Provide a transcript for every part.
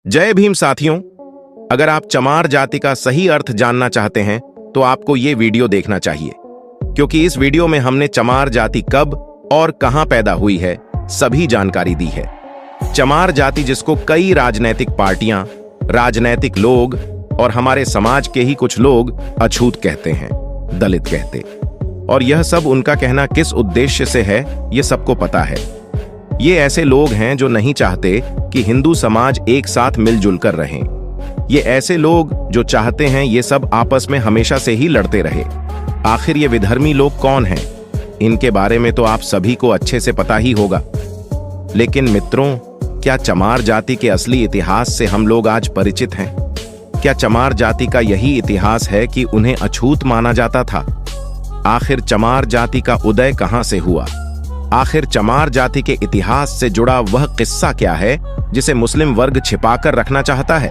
जय भीम साथियों। अगर आप चमार जाति का सही अर्थ जानना चाहते हैं तो आपको ये वीडियो देखना चाहिए, क्योंकि इस वीडियो में हमने चमार जाति कब और कहां पैदा हुई है सभी जानकारी दी है। चमार जाति जिसको कई राजनैतिक पार्टियां, राजनैतिक लोग और हमारे समाज के ही कुछ लोग अछूत कहते हैं, दलित कहते, और यह सब उनका कहना किस उद्देश्य से है ये सबको पता है। ये ऐसे लोग हैं जो नहीं चाहते कि हिंदू समाज एक साथ मिलजुल कर रहें। ये ऐसे लोग जो चाहते हैं ये सब आपस में हमेशा से ही लड़ते रहे। आखिर ये विधर्मी लोग कौन हैं? इनके बारे में तो आप सभी को अच्छे से पता ही होगा। लेकिन मित्रों, क्या चमार जाति के असली इतिहास से हम लोग आज परिचित हैं? क्या चमार जाति का यही इतिहास है कि उन्हें अछूत माना जाता था? आखिर चमार जाति का उदय कहां से हुआ? आखिर चमार जाति के इतिहास से जुड़ा वह किस्सा क्या है जिसे मुस्लिम वर्ग छिपाकर रखना चाहता है?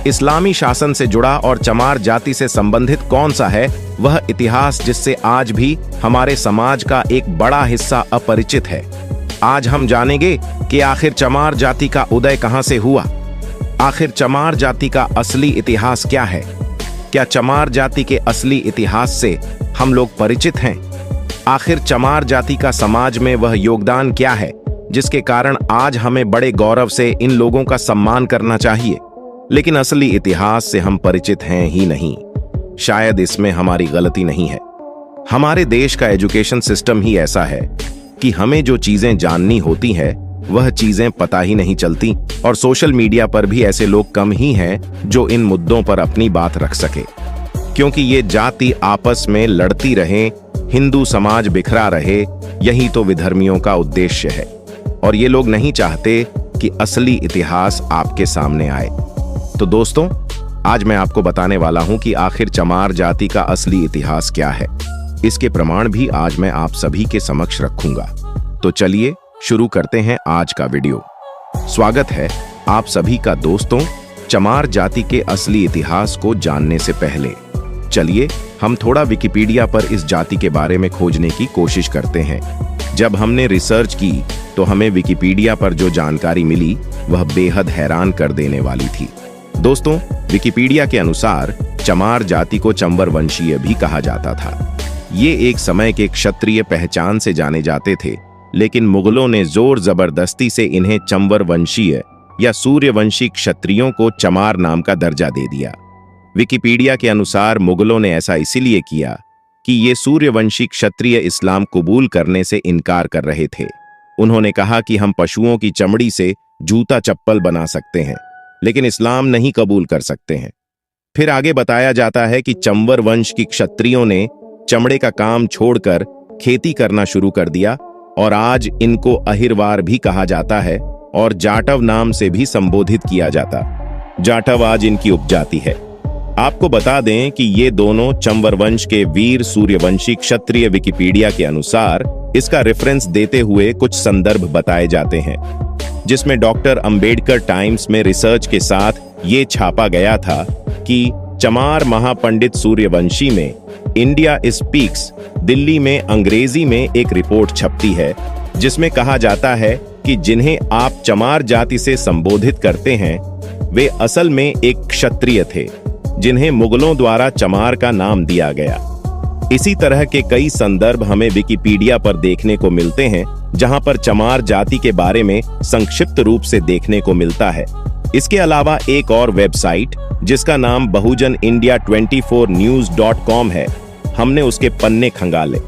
इस्लामी शासन से जुड़ा और चमार जाति से संबंधित कौन सा है वह इतिहास जिससे आज भी हमारे समाज का एक बड़ा हिस्सा अपरिचित है? आज हम जानेंगे कि आखिर चमार जाति का उदय कहां से हुआ। आखिर चमार जाति का असली इतिहास क्या है? क्या चमार जाति के असली इतिहास से हम लोग परिचित हैं? आखिर चमार जाति का समाज में वह योगदान क्या है जिसके कारण आज हमें बड़े गौरव से इन लोगों का सम्मान करना चाहिए? लेकिन असली इतिहास से हम परिचित हैं ही नहीं। शायद इसमें हमारी गलती नहीं है। हमारे देश का एजुकेशन सिस्टम ही ऐसा है कि हमें जो चीजें जाननी होती है वह चीजें पता ही नहीं चलती, और सोशल मीडिया पर भी ऐसे लोग कम ही हैं जो इन मुद्दों पर अपनी बात रख सके। क्योंकि ये जाति आपस में लड़ती रहे, हिंदू समाज बिखरा रहे, यही तो विधर्मियों का उद्देश्य है। और ये लोग नहीं चाहते कि असली इतिहास आपके सामने आए। तो दोस्तों, आज मैं आपको बताने वाला हूं कि आखिर चमार जाति का असली इतिहास क्या है। इसके प्रमाण भी आज मैं आप सभी के समक्ष रखूंगा। तो चलिए शुरू करते हैं आज का वीडियो। स्वागत है आप सभी का दोस्तों। चमार जाति के असली इतिहास को जानने से पहले चलिए हम थोड़ा विकिपीडिया पर इस जाति के बारे में खोजने की कोशिश करते हैं। जब हमने रिसर्च की तो हमें विकिपीडिया पर जो जानकारी मिली वह बेहद हैरान कर देने वाली थी। दोस्तों, विकिपीडिया के अनुसार चमार जाति को चंवर वंशीय भी कहा जाता था। ये एक समय के क्षत्रिय पहचान से जाने जाते थे, लेकिन मुगलों ने जोर जबरदस्ती से इन्हें चंवर वंशीय या सूर्यवंशी क्षत्रियों को चमार नाम का दर्जा दे दिया। विकिपीडिया के अनुसार मुगलों ने ऐसा इसीलिए किया कि ये सूर्यवंशी क्षत्रिय इस्लाम कबूल करने से इनकार कर रहे थे। उन्होंने कहा कि हम पशुओं की चमड़ी से जूता चप्पल बना सकते हैं, लेकिन इस्लाम नहीं कबूल कर सकते हैं। फिर आगे बताया जाता है कि चंवर वंश की क्षत्रियों ने चमड़े का काम छोड़कर खेती करना शुरू कर दिया, और आज इनको अहिरवार भी कहा जाता है और जाटव नाम से भी संबोधित किया जाता। जाटव आज इनकी उपजाति है। आपको बता दें कि ये दोनों चंवर वंश के वीर सूर्यवंशी क्षत्रिय विकिपीडिया के अनुसार इसका रेफरेंस देते हुए कुछ संदर्भ बताए जाते हैं, जिसमें डॉक्टर अंबेडकर टाइम्स में रिसर्च के साथ ये छापा गया था कि चमार महापंडित सूर्यवंशी में इंडिया स्पीक्स दिल्ली में अंग्रेजी में एक रिपोर्ट छपती है, जिसमें कहा जाता है कि जिन्हें आप चमार जाति से संबोधित करते हैं वे असल में एक क्षत्रिय थे, जिन्हें मुगलों द्वारा चमार का नाम दिया गया। इसी तरह के कई संदर्भ हमें विकिपीडिया पर देखने को मिलते हैं, जहां पर चमार जाति के बारे में संक्षिप्त रूप से देखने को मिलता है। इसके अलावा एक और वेबसाइट जिसका नाम बहुजन इंडिया 24 news.com है, हमने उसके पन्ने खंगाले।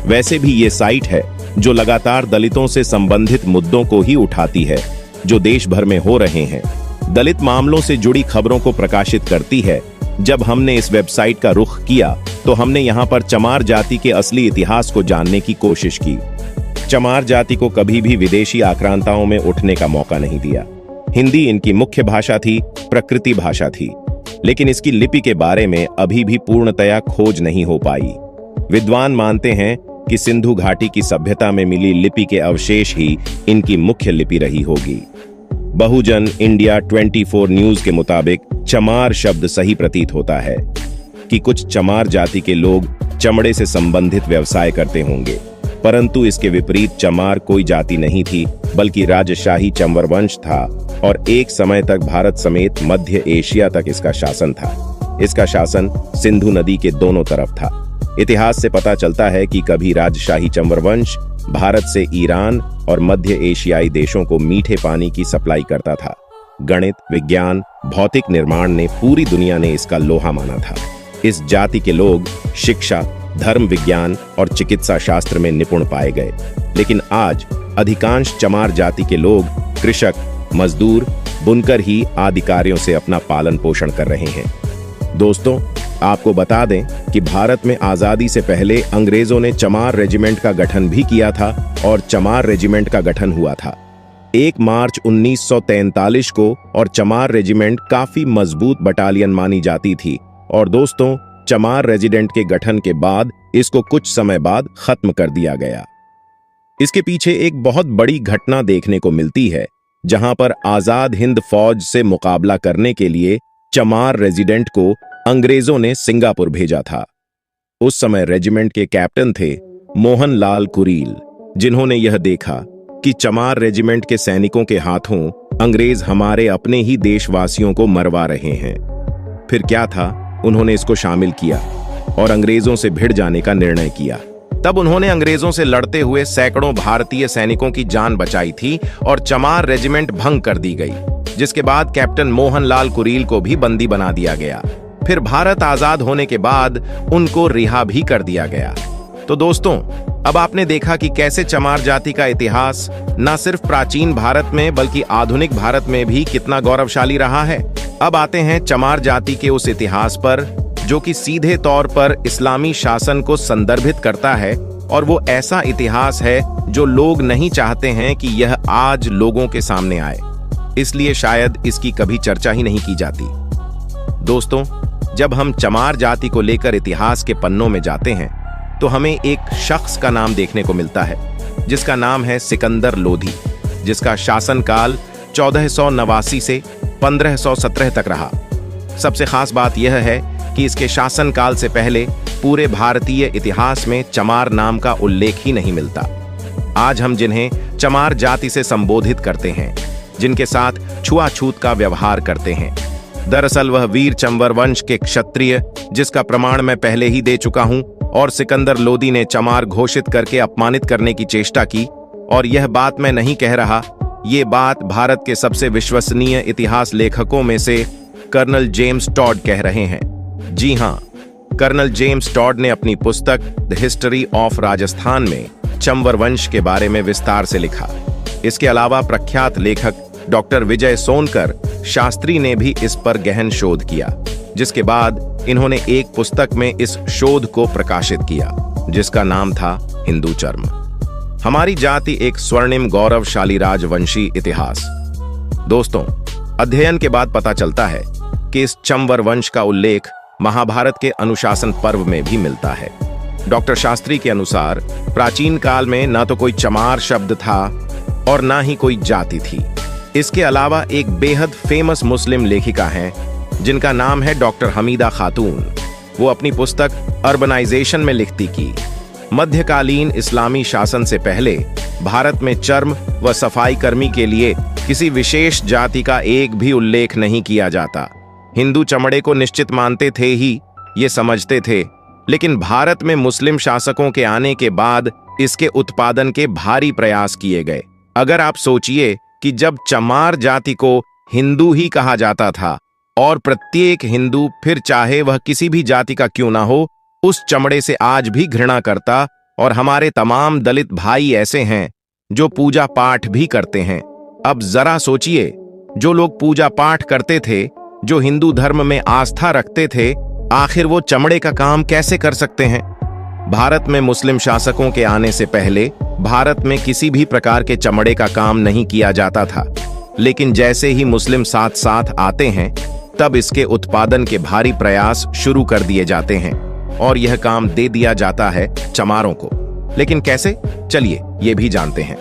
वैसे भी ये साइट है जो लगातार दलितों से संबंधित मुद्दों को ही उठाती है जो देश भर में हो रहे हैं। दलित मामलों से जुड़ी खबरों को प्रकाशित करती है। जब हमने इस वेबसाइट का रुख किया तो हमने यहाँ पर चमार जाति के असली इतिहास को जानने की कोशिश की। चमार जाति को कभी भी विदेशी आक्रांताओं में उठने का मौका नहीं दिया। हिंदी इनकी मुख्य भाषा थी, प्रकृति भाषा थी, लेकिन इसकी लिपि के बारे में अभी भी पूर्णतया खोज नहीं हो पाई। विद्वान मानते हैं कि सिंधु घाटी की सभ्यता में मिली लिपि के अवशेष ही इनकी मुख्य लिपि रही होगी। बहुजन इंडिया 24 न्यूज के मुताबिक चमार शब्द सही प्रतीत होता है कि कुछ चमार जाति के लोग चमड़े से संबंधित व्यवसाय करते होंगे। परंतु इसके विपरीत चमार कोई जाति नहीं थी, बल्कि राजशाही चंवर वंश था और एक समय तक भारत समेत मध्य एशिया तक इसका शासन था। इसका शासन सिंधु नदी के दोनों तरफ था। इतिहास से पता चलता है कि कभी राजशाही चंवर वंश भारत से ईरान और मध्य एशियाई देशों को मीठे पानी की सप्लाई करता था। गणित, विज्ञान, भौतिक निर्माण ने पूरी दुनिया ने इसका लोहा माना था। इस जाति के लोग शिक्षा, धर्म विज्ञान और चिकित्सा शास्त्र में निपुण पाए गए। लेकिन आज अधिकांश चमार जाति के लोग कृषक, मजदूर, बुनकर ही आदि कार्यों से अपना पालन पोषण कर रहे हैं। दोस्तों, आपको बता दें कि भारत में आजादी से पहले अंग्रेजों ने चमार रेजिमेंट का गठन भी किया था और चमार रेजिमेंट का गठन हुआ था 1 मार्च 1943 को और चमार रेजिमेंट काफी मजबूत बटालियन मानी जाती थी। और दोस्तों, चमार रेजिमेंट के गठन के बाद इसको कुछ समय बाद खत्म कर दिया गया। इसके पीछे एक बहुत बड़ी घटना देखने को मिलती है, जहां पर आजाद हिंद फौज से मुकाबला करने के लिए चमार रेजिमेंट को अंग्रेजों ने सिंगापुर भेजा था। उस समय रेजिमेंट के कैप्टन थे मोहन लाल कुरील, जिन्होंने यह देखा कि चमार रेजिमेंट के सैनिकों के हाथों अंग्रेज हमारे अपने ही देशवासियों को मरवा रहे हैं। फिर क्या था, उन्होंने इसको शामिल किया और अंग्रेजों से भिड़ जाने का निर्णय किया। तब उन्होंने अंग्रेजों से लड़ते हुए सैकड़ों भारतीय सैनिकों की जान बचाई थी और चमार रेजिमेंट भंग कर दी गई, जिसके बाद कैप्टन मोहन लाल कुरील को भी बंदी बना दिया गया। फिर भारत आजाद होने के बाद उनको रिहा भी कर दिया गया। तो दोस्तों, अब आपने देखा कि कैसे चमार जाति का इतिहास न सिर्फ प्राचीन भारत में बल्कि आधुनिक भारत में भी कितना गौरवशाली रहा है। अब आते हैं चमार जाति के उस इतिहास पर जो कि सीधे तौर पर इस्लामी शासन को संदर्भित करता है, और वो ऐसा इतिहास है जो लोग नहीं चाहते हैं कि यह आज लोगों के सामने आए, इसलिए शायद इसकी कभी चर्चा ही नहीं की जाती। दोस्तों, जब हम चमार जाति को लेकर इतिहास के पन्नों में जाते हैं तो हमें एक शख्स का नाम देखने को मिलता है, जिसका नाम है सिकंदर लोधी, जिसका शासनकाल 1489 से 1517 तक रहा। सबसे खास बात यह है कि इसके शासनकाल से पहले पूरे भारतीय इतिहास में चमार नाम का उल्लेख ही नहीं मिलता। आज हम जिन्हें चमार जाति से संबोधित करते हैं, जिनके साथ छुआछूत का व्यवहार करते हैं, दरअसल वह वीर चंवर वंश के क्षत्रिय, जिसका प्रमाण मैं पहले ही दे चुका हूं, और सिकंदर लोधी ने चमार घोषित करके अपमानित करने की चेष्टा की। और यह बात मैं नहीं कह रहा, ये बात भारत के सबसे विश्वसनीय इतिहास लेखकों में से कर्नल जेम्स टॉड कह रहे हैं। जी हां, कर्नल जेम्स टॉड ने अपनी पुस्तक द हिस्ट्री ऑफ राजस्थान में चंवर वंश के बारे में विस्तार से लिखा। इसके अलावा प्रख्यात लेखक डॉक्टर विजय सोनकर शास्त्री ने भी इस पर गहन शोध किया, जिसके बाद इन्होंने एक पुस्तक में इस शोध को प्रकाशित किया, जिसका नाम था हिंदू चर्म। हमारी जाति एक स्वर्णिम गौरवशाली राजवंशी इतिहास। दोस्तों, अध्ययन के बाद पता चलता है कि इस चंवर वंश का उल्लेख महाभारत के अनुशासन पर्व में भी मिलता है। डॉक्टर शास्त्री के अनुसार प्राचीन काल में न तो कोई चमार शब्द था और न ही कोई जाति थी। इसके अलावा एक बेहद फेमस मुस्लिम लेखिका हैं, जिनका नाम है डॉक्टर हमीदा खातून। वो अपनी पुस्तक अर्बनाइजेशन में लिखती कि मध्यकालीन इस्लामी शासन से पहले भारत में चर्म व सफाई कर्मी के लिए किसी विशेष जाति का एक भी उल्लेख नहीं किया जाता। हिंदू चमड़े को निश्चित मानते थे ही, ये समझते थे, लेकिन भारत में मुस्लिम शासकों के आने के बाद इसके उत्पादन के भारी प्रयास किए गए। अगर आप सोचिए कि जब चमार जाति को हिंदू ही कहा जाता था और प्रत्येक हिंदू, फिर चाहे वह किसी भी जाति का क्यों ना हो, उस चमड़े से आज भी घृणा करता, और हमारे तमाम दलित भाई ऐसे हैं जो पूजा पाठ भी करते हैं। अब जरा सोचिए, जो लोग पूजा पाठ करते थे, जो हिंदू धर्म में आस्था रखते थे, आखिर वो चमड़े का काम कैसे कर सकते हैं? भारत में मुस्लिम शासकों के आने से पहले भारत में किसी भी प्रकार के चमड़े का काम नहीं किया जाता था, लेकिन जैसे ही मुस्लिम साथ साथ आते हैं, तब इसके उत्पादन के भारी प्रयास शुरू कर दिए जाते हैं और यह काम दे दिया जाता है चमारों को। लेकिन कैसे? चलिए ये भी जानते हैं।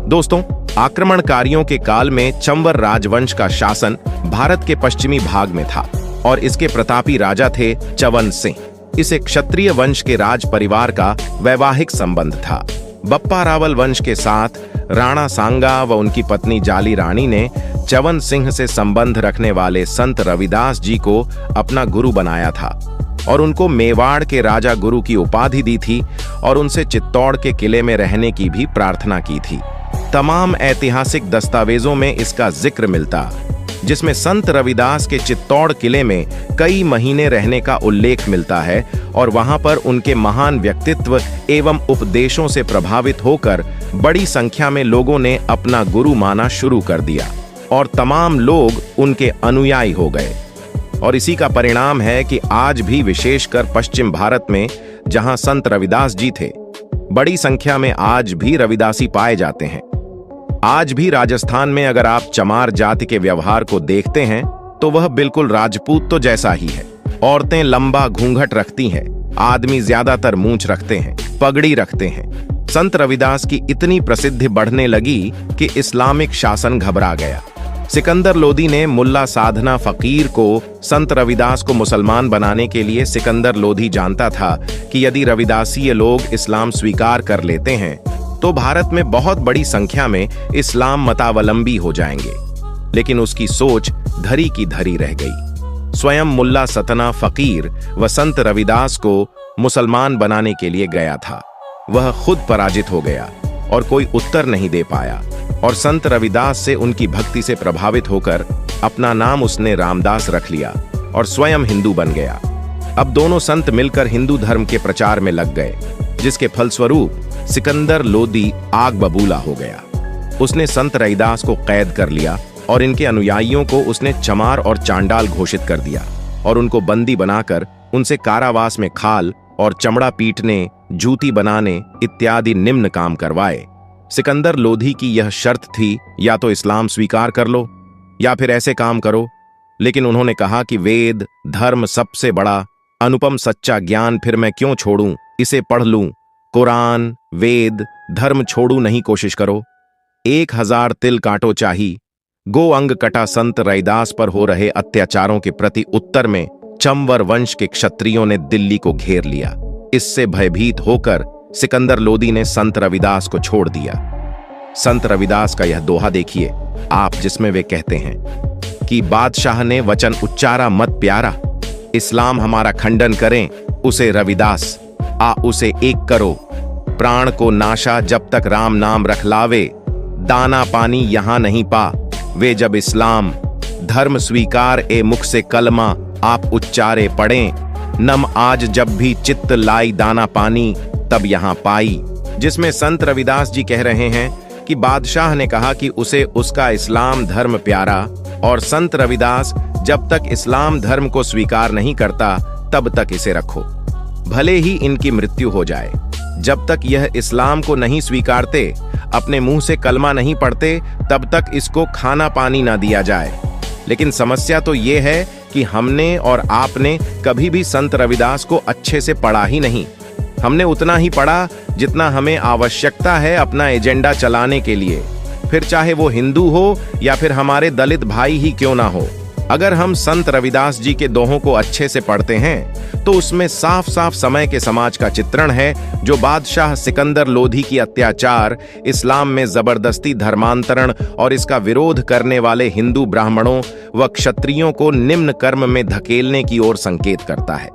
दोस्तों, आक्रमणकारियों के काल में चंवर राजवंश का शासन भारत के पश्चिमी भाग में था और इसके प्रतापी राजा थे चवन सिंह। इसे क्षत्रिय वंश के राज परिवार का वैवाहिक संबंध था। बप्पा रावल वंश के साथ राणा सांगा व उनकी पत्नी जाली रानी ने च्यवन सिंह से संबंध रखने वाले संत रविदास जी को अपना गुरु बनाया था और उनको मेवाड़ के राजा गुरु की उपाधि दी थी और उनसे चित्तौड़ के किले में रहने की भी प्रार्थना की थी। तमाम ऐतिहासिक दस्तावेजों में इसका जिक्र मिलता, जिसमें संत रविदास के चित्तौड़ किले में कई महीने रहने का उल्लेख मिलता है और वहां पर उनके महान व्यक्तित्व एवं उपदेशों से प्रभावित होकर बड़ी संख्या में लोगों ने अपना गुरु माना शुरू कर दिया और तमाम लोग उनके अनुयायी हो गए। और इसी का परिणाम है कि आज भी विशेषकर पश्चिम भारत में जहां संत रविदास जी थे, बड़ी संख्या में आज भी रविदासी पाए जाते हैं। आज भी राजस्थान में अगर आप चमार जाति के व्यवहार को देखते हैं तो वह बिल्कुल राजपूत तो जैसा ही है। औरतें लंबा घूंघट रखती हैं, आदमी ज्यादातर मूंछ रखते हैं, पगड़ी रखते हैं। संत रविदास की इतनी प्रसिद्धि बढ़ने लगी कि इस्लामिक शासन घबरा गया। सिकंदर लोदी ने मुल्ला साधना फकीर को संत रविदास को मुसलमान बनाने के लिए सिकंदर लोदी जानता था कि यदि रविदासीय लोग इस्लाम स्वीकार कर लेते हैं तो भारत में बहुत बड़ी संख्या में इस्लाम मतावलंबी हो जाएंगे, लेकिन उसकी सोच धरी की धरी रह गई। स्वयं मुल्ला सतना फकीर व संत रविदास को मुसलमान बनाने के लिए गया था, वह खुद पराजित हो गया और कोई उत्तर नहीं दे पाया और संत रविदास से उनकी भक्ति से प्रभावित होकर अपना नाम उसने रामदास रख लिया और स्वयं हिंदू बन गया। अब दोनों संत मिलकर हिंदू धर्म के प्रचार में लग गए, जिसके फलस्वरूप सिकंदर लोदी आग बबूला हो गया। उसने संत रविदास को कैद कर लिया और इनके अनुयायियों को उसने चमार और चांडाल घोषित कर दिया और उनको बंदी बनाकर उनसे कारावास में खाल और चमड़ा पीटने, जूती बनाने इत्यादि निम्न काम करवाए। सिकंदर लोधी की यह शर्त थी, या तो इस्लाम स्वीकार कर लो या फिर ऐसे काम करो। लेकिन उन्होंने कहा कि वेद धर्म सबसे बड़ा अनुपम सच्चा ज्ञान, फिर मैं क्यों छोड़ूं, इसे पढ़ लूं। कुरान वेद धर्म छोड़ू नहीं, कोशिश करो। 1000 तिल काटो चाही। गो अंग कटा संत रविदास पर हो रहे अत्याचारों के प्रति उत्तर में चंवर वंश के क्षत्रियों ने दिल्ली को घेर लिया। इससे भयभीत होकर सिकंदर लोदी ने संत रविदास को छोड़ दिया। संत रविदास का यह दोहा देखिए आप, जिसमें वे कहते हैं कि बादशाह ने वचन उच्चारा मत प्यारा, इस्लाम हमारा खंडन करें उसे रविदास, आ उसे एक करो। प्राण को नाशा जब तक राम नाम रखलावे, दाना पानी यहां नहीं पा, वे जब इस्लाम धर्म स्वीकार ए मुख से कलमा आप उच्चारे पढ़ें, नम आज जब भी चित्त लाई दाना पानी तब यहां पाई। जिसमें संत रविदास जी कह रहे हैं कि बादशाह ने कहा कि उसे उसका इस्लाम धर्म प्यारा, और संत रविदास जब तक इस्लाम धर्म को स्वीकार नहीं करता तब तक इसे रखो, भले ही इनकी मृत्यु हो जाए। जब तक यह इस्लाम को नहीं स्वीकारते, अपने मुंह से कलमा नहीं पढ़ते, तब तक इसको खाना पानी ना दिया जाए। लेकिन समस्या तो यह है कि हमने और आपने कभी भी संत रविदास को अच्छे से पढ़ा ही नहीं। हमने उतना ही पढ़ा जितना हमें आवश्यकता है अपना एजेंडा चलाने के लिए, फिर चाहे वो हिंदू हो या फिर हमारे दलित भाई ही क्यों ना हो। अगर हम संत रविदास जी के दोहों को अच्छे से पढ़ते हैं तो उसमें साफ साफ समय के समाज का चित्रण है, जो बादशाह सिकंदर लोधी की अत्याचार, इस्लाम में जबरदस्ती धर्मांतरण और इसका विरोध करने वाले हिंदू ब्राह्मणों व क्षत्रियों को निम्न कर्म में धकेलने की ओर संकेत करता है।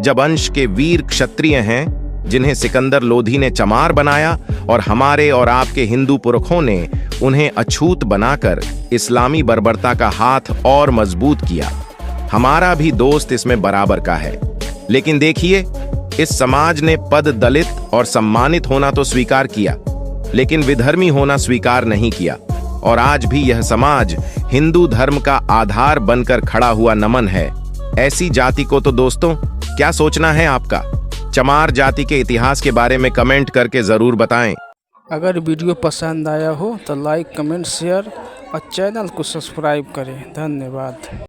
जब अंश के वीर क्षत्रिय हैं जिन्हें सिकंदर लोधी ने चमार बनाया और हमारे और आपके हिंदू पुरखों ने उन्हें अछूत बनाकर इस्लामी बर्बरता का हाथ और मजबूत किया, हमारा भी दोस्त इसमें बराबर का है। लेकिन देखिए, इस समाज ने पद दलित और सम्मानित होना तो स्वीकार किया, लेकिन विधर्मी होना स्वीकार नहीं किया। और आज भी यह समाज हिंदू धर्म का आधार बनकर खड़ा हुआ नमन है। ऐसी जाति को तो दोस्तों क्या सोचना है आपका? चमार जाति के इतिहास के बारे में कमेंट करके जरूर बताएं। अगर वीडियो पसंद आया हो तो लाइक कमेंट शेयर और चैनल को सब्सक्राइब करें। धन्यवाद।